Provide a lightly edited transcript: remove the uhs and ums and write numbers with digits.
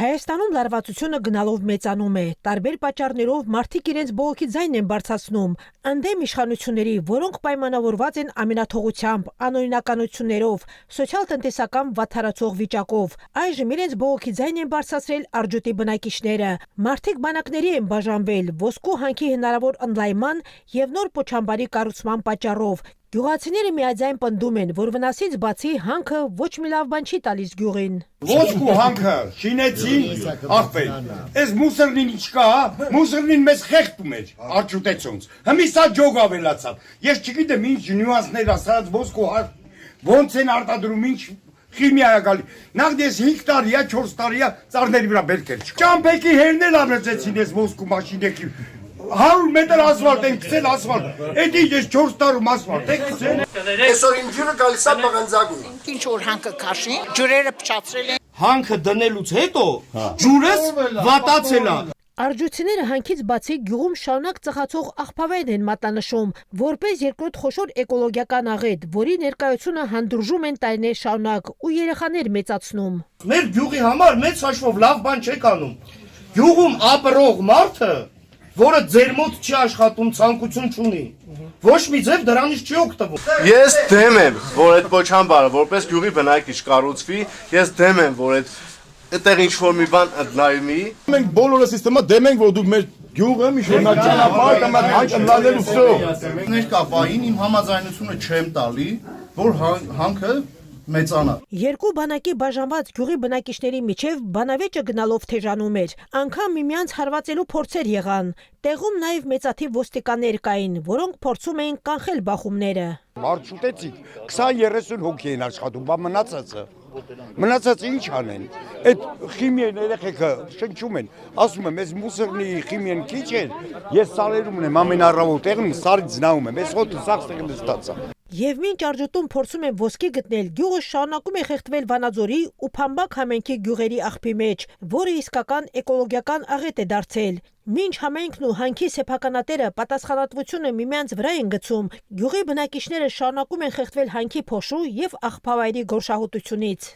Հայաստանում լարվածությունը գնալով մեծանում է, տարբեր պատճառներով մարդիկ իրենց բողոքի ձայնն են բարձրացնում, ընդդեմ իշխանությունների, որոնք պայմանավորված են ամենաթողությամբ, անօրինականություններով, սոցիալ-տնտեսական վատթարացող վիճակով։ Այժմ իրենց բողոքի ձայն են բարձրացրել Աջոտի բնակիչները։ Մարդիկ բանակների են բաժանվել ոսկու հանքի հնարավոր ընդլայնման եւ նոր պոչամբարի կառուցման պատճառով։ Գյուղացիները միաձայն պնդում են, որ վնասից բացի հանքը ոչ մի լավ բան չի տալիս գյուղին։ Ոսկու հանքը շինեցին, ախպեր, այս մուսրնին ինչ կա, մուսրնին մեզ խեղդում էր, արջուտեցոնց, հմի սա ջոգ ավելացավ, ես չգիտեմ ինչ նյուանսներ ասած ոսկու ոնց են արտադրում, ինչ քիմիա է գալի, նախ ես 5 տարի, 4 տարի ծառների վրա բերքեր չկա, ճամփեքի հերներ ամրեցեցին ես ոսկու մաշինեքի, 100 մետր ասֆալտ են գցել ասֆալտ, էդի ես 4 տարում ասֆալտ են գցել։ Այսօր իմ ջուրը գալիս է բաղանձագույն։ Ինչ որ հանքը քաշի, ջուրերը փչացրել են։ Հանքը դնելուց հետո ջուրս վատացել է։ Աջոցիները հանքից բացի գյուղում շարունակ ծխացող աղբավայրն են մատնանշում, որպես երկրորդ խոշոր էկոլոգիական աղետ, որի ներկայությունը հանդուրժում են տարիներ շարունակ ու երեխաներ մեծացնում։ Մեր գյուղի համար մեծ հաշվով լավ բան չեք անում։ Գյուղում ապրող մարդը, որը ձեր մոտ չի աշխատում, ցանկություն չունի, ոչ մի ձև դրանից չի օգտվում։ Ես դեմ եմ, որ այդ պոչամբարը որպես գյուղի բնակիչ կառուցվի, ես դեմ եմ, որ այդտեղ ինչ-որ մի բան ընդլայնվի։ Մենք բոլորս իստեմա դեմ ենք, որ դուք մեր գյուղը մի շնորհակ ճանապարհ կամ հանք ընդլայնելու վсё։ Ներկա պահին իմ համաձայնությունը չեմ տալի, որ հանքը մեծանա։ Երկու բանակի բաժանված գյուղի բնակիչների միջև բանավեճը գնալով թեժանում էր, անգամ միմյանց հարվածելու փորձեր եղան։ Տեղում նաև մեծաթիվ ոստիկաններ կային, որոնք փորձում էին կանխել բախումները։ Մարդ շուտեցիք, 20-30 հոգի են աշխատում, բա մնացածը ինչ անեն։ Այդ քիմիան երեխեքը շնչում են, ասում եմ, այս մուսրնի քիմիան քիչ էր, ես սարերում եմ ամեն առավոտ տեղում սարից նայում եմ, այս հոտը սաղ տեղը ստացա։ Եվ մինչ Աջոտում փորձում են ոսկի գտնել, գյուղը շարունակում է խեղդվել Վանաձորի ու Փամբակ համայնքի գյուղերի աղբի մեջ, որը իսկական էկոլոգիական աղետ է դարձել։ Մինչ համայնքն ու հանքի սեփականատերը պատասխանատվությունը միմյանց վրա են գցում, գյուղի բնակիչները շարունակում են խեղդվել հանքի փոշու եւ աղբավայրի գորշահոտությունից։